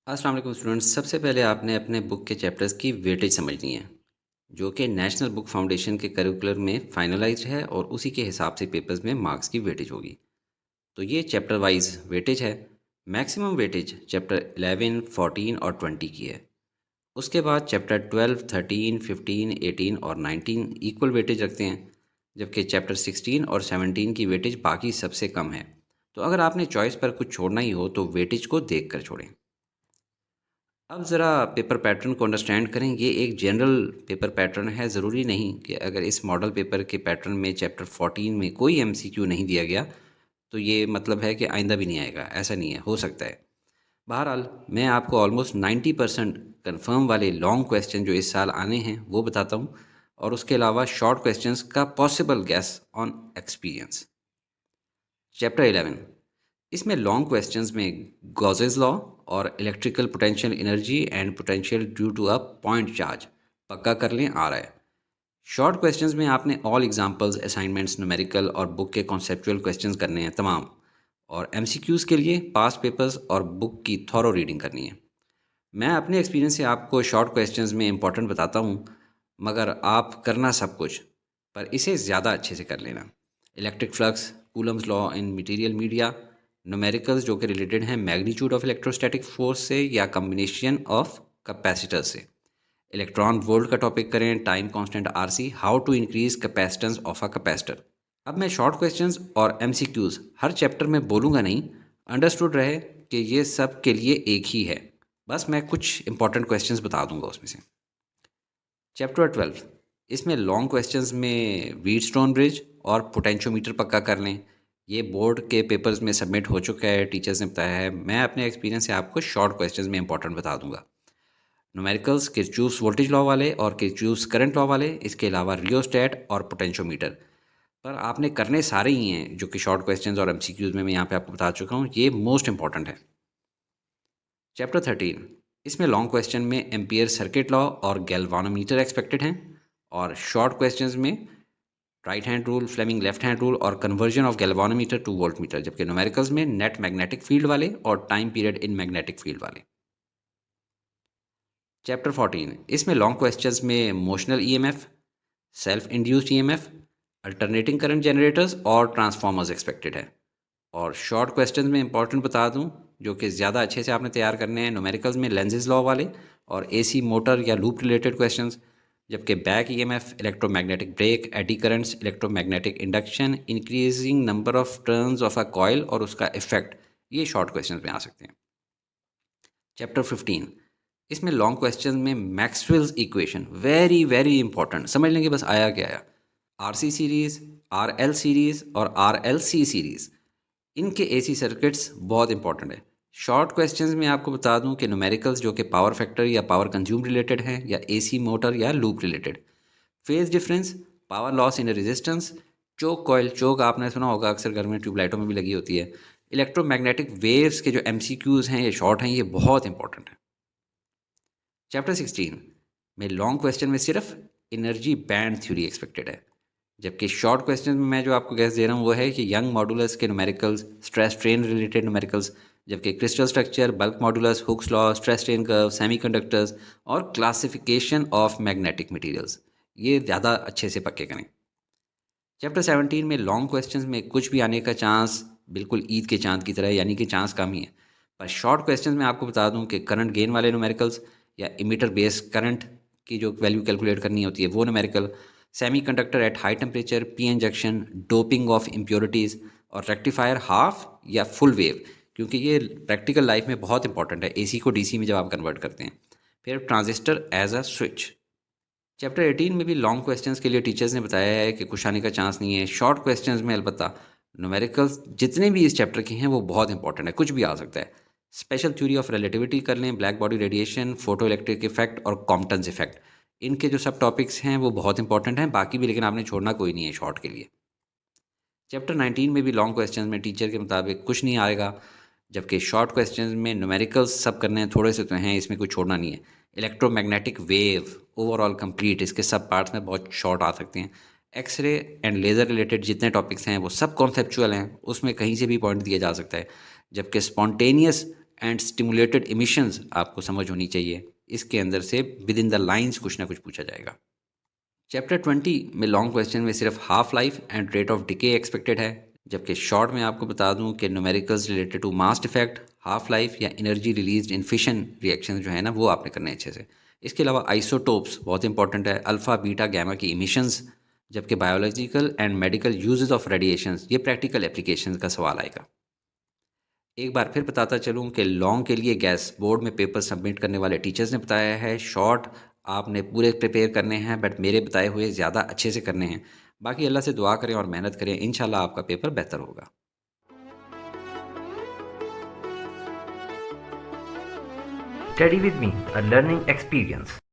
अस्सलाम वालेकुम स्टूडेंट्स। सबसे पहले आपने अपने बुक के चैप्टर्स की वेटेज समझनी है, जो कि नेशनल बुक फाउंडेशन के करिकुलर में फाइनलाइज्ड है और उसी के हिसाब से पेपर्स में मार्क्स की वेटेज होगी। तो ये चैप्टर वाइज वेटेज है। मैक्सिमम वेटेज चैप्टर 11, 14 और 20 की है। उसके बाद चैप्टर 12, 13, 15, 18 और 19 इक्वल वेटेज रखते हैं, जबकि चैप्टर 16 और 17 की वेटेज बाकी सबसे कम है। तो अगर आपने चॉइस पर कुछ छोड़ना ही हो तो वेटेज को देख कर छोड़ें। अब ज़रा पेपर पैटर्न को अंडरस्टैंड करें। ये एक जनरल पेपर पैटर्न है। ज़रूरी नहीं कि अगर इस मॉडल पेपर के पैटर्न में चैप्टर 14 में कोई एमसीक्यू नहीं दिया गया तो ये मतलब है कि आइंदा भी नहीं आएगा। ऐसा नहीं है, हो सकता है। बहरहाल मैं आपको ऑलमोस्ट 90% कन्फर्म वाले लॉन्ग क्वेश्चन जो इस साल आने हैं वो बताता हूँ, और उसके अलावा शॉर्ट क्वेश्चंस का possible guess on experience. Chapter 11, इसमें लॉन्ग क्वेश्चंस में गॉसेस लॉ और electrical potential energy and potential due to a point charge पक्का कर लें, आ रहा है। शॉर्ट क्वेश्चंस में आपने ऑल एग्जांपल्स, असाइनमेंट्स, न्यूमेरिकल और बुक के कॉन्सेप्चुअल क्वेश्चंस करने हैं तमाम। और एमसीक्यूज़ के लिए पास्ट पेपर्स और बुक की थॉरो रीडिंग करनी है। मैं अपने एक्सपीरियंस से आपको शॉर्ट क्वेश्चंस में इंपॉर्टेंट बताता हूँ, मगर आप करना सब कुछ, पर इसे ज़्यादा अच्छे से कर लेना। Electric flux, Coulomb's law in material media, numericals जो कि रिलेटेड हैं मैग्नीट्यूड ऑफ इलेक्ट्रोस्टैटिक फोर्स से या कम्बिनेशन ऑफ कैपेसिटर से। इलेक्ट्रॉन वोल्ट का टॉपिक करें, time constant RC, how to increase capacitance of a capacitor. अब मैं शॉर्ट क्वेश्चंस और एमसीक्यूज हर चैप्टर में बोलूँगा नहीं, अंडरस्टूड रहे कि ये सब के लिए एक ही है। बस मैं कुछ इंपॉर्टेंट क्वेश्चंस बता दूंगा उसमें से। चैप्टर 12, इसमें लॉन्ग क्वेश्चंस में व्हीटस्टोन ब्रिज और पोटेंशियोमीटर पक्का कर लें। ये बोर्ड के पेपर्स में सबमिट हो चुका है, टीचर्स ने बताया है। मैं अपने एक्सपीरियंस से आपको शॉर्ट क्वेश्चंस में इंपॉर्टेंट बता दूंगा। न्यूमेरिकल्स किरचॉफ्स वोल्टेज लॉ वाले और किरचॉफ्स करंट लॉ वाले, इसके अलावा रियोस्टेट और पोटेंशियोमीटर। पर आपने करने सारे ही हैं जो कि शॉर्ट क्वेश्चंस और एमसीक्यूज में मैं यहाँ पे आपको बता चुका हूँ। ये मोस्ट इंपॉर्टेंट है। चैप्टर 13, इसमें लॉन्ग क्वेश्चन में एम्पियर सर्किट लॉ और गैल्वानोमीटर एक्सपेक्टेड हैं, और शॉर्ट क्वेश्चंस में right hand rule, Fleming left hand rule और conversion of galvanometer to voltmeter, जबकि न्यूमेरिकल्स में नेट मैग्नेटिक फील्ड वाले और time period in magnetic field वाले। चैप्टर 14, इसमें लॉन्ग क्वेश्चंस में motional EMF, self induced EMF, alternating current generators और transformers expected है। और शॉर्ट क्वेश्चंस में इंपॉर्टेंट बता दूं, जो कि ज़्यादा अच्छे से आपने तैयार करने हैं, न्यूमेरिकल्स में लेंजेस लॉ वाले और एसी मोटर या लूप रिलेटेड क्वेश्चंस, जबकि back EMF, electromagnetic brake, eddy currents, electromagnetic induction, increasing number of turns of a coil और उसका इफेक्ट, ये शॉर्ट क्वेश्चंस में आ सकते हैं। चैप्टर 15, इसमें लॉन्ग क्वेश्चन में Maxwell's equation, very very important, समझ लेंगे बस आया क्या आया। आरसी सीरीज, आरएल सीरीज और आरएलसी सीरीज, इनके एसी सर्किट्स बहुत इंपॉर्टेंट है। शॉर्ट क्वेश्चंस में आपको बता दूं कि न्यूमेरिकल्स जो कि पावर फैक्टर या पावर कंज्यूम रिलेटेड हैं, या एसी मोटर या loop related, phase difference, power loss in resistance, choke coil, choke आपने सुना होगा, अक्सर घर में ट्यूबलाइटों में भी लगी होती है। इलेक्ट्रोमैग्नेटिक वेव्स के जो एमसीक्यूज हैं, ये शॉर्ट हैं, ये बहुत इंपॉर्टेंट है। चैप्टर 16 में लॉन्ग क्वेश्चन में सिर्फ एनर्जी बैंड थ्योरी एक्सपेक्टेड है, जबकि शॉर्ट क्वेश्चन में मैं जो आपको गैस दे रहा हूँ वो है कि यंग मॉडुलस के numericals, stress strain related numericals, जबकि crystal structure, bulk modulus, Hooke's law, stress strain curve, semiconductors और क्लासिफिकेशन ऑफ मैग्नेटिक मटेरियल्स, ये ज़्यादा अच्छे से पक्के करें। चैप्टर 17 में लॉन्ग क्वेश्चंस में कुछ भी आने का चांस बिल्कुल ईद के चांद की तरह है, यानी कि चांस कम ही है। पर शॉर्ट क्वेश्चंस में आपको बता दूं कि करंट गेन वाले न्यूमेरिकल्स या इमीटर बेस करंट की जो वैल्यू कैलकुलेट करनी होती है वो numerical, semiconductor at high temperature, P injection, doping of impurities और रेक्टिफायर हाफ या फुल वेव, क्योंकि ये प्रैक्टिकल लाइफ में बहुत इंपॉर्टेंट है, एसी को डीसी में जब आप कन्वर्ट करते हैं। फिर transistor as a switch. Chapter 18 में भी लॉन्ग क्वेश्चंस के लिए टीचर्स ने बताया है कि कुछ आने का चांस नहीं है। शॉर्ट क्वेश्चंस में अलबत्ता न्यूमेरिकल्स जितने भी इस चैप्टर के हैं वो बहुत इंपॉर्टेंट है, कुछ भी आ सकता है। स्पेशल थ्योरी ऑफ रिलेटिविटी कर लें, black body radiation, photo electric effect और कॉम्पटन्स इफेक्ट, इनके जो सब टॉपिक्स हैं वो बहुत इंपॉर्टेंट हैं, बाकी भी लेकिन आपने छोड़ना कोई नहीं है शॉर्ट के लिए। चैप्टर 19 में भी लॉन्ग क्वेश्चंस में टीचर के मुताबिक कुछ नहीं आएगा, जबकि शॉर्ट क्वेश्चंस में न्यूमेरिकल्स सब करने हैं, थोड़े से तो हैं, इसमें कुछ छोड़ना नहीं है। इलेक्ट्रोमैग्नेटिक वेव ओवरऑल कंप्लीट, इसके सब पार्ट्स में बहुत शॉर्ट आ सकते हैं। एक्सरे एंड लेज़र रिलेटेड जितने टॉपिक्स हैं वो सब कॉन्सेप्चुअल हैं, उसमें कहीं से भी पॉइंट दिया जा सकता है, जबकि स्पॉन्टेनियस एंड स्टिमुलेटेड इमिशंस आपको समझ होनी चाहिए। इसके अंदर से विद इन द लाइंस कुछ ना कुछ पूछा जाएगा। चैप्टर 20 में लॉन्ग क्वेश्चन में सिर्फ half life and rate of decay expected है, जबकि शॉर्ट में आपको बता दूं कि numericals related to mass effect, half life या energy release in fission reaction जो है ना वो आपने करने अच्छे से। इसके अलावा आइसोटोप्स बहुत इंपॉर्टेंट है, अल्फ़ा बीटा गैमा की इमिशंस, जबकि biological and medical uses of radiations ये प्रैक्टिकल एप्लीकेशंस का सवाल आएगा। एक बार फिर बताता चलूँ कि लॉन्ग के लिए गैस बोर्ड में पेपर सबमिट करने वाले टीचर्स ने बताया है, शॉर्ट आपने पूरे प्रिपेयर करने हैं बट मेरे बताए हुए ज़्यादा अच्छे से करने हैं। बाकी अल्लाह से दुआ करें और मेहनत करें, इंशाल्लाह आपका पेपर बेहतर होगा। Study with me, a learning experience.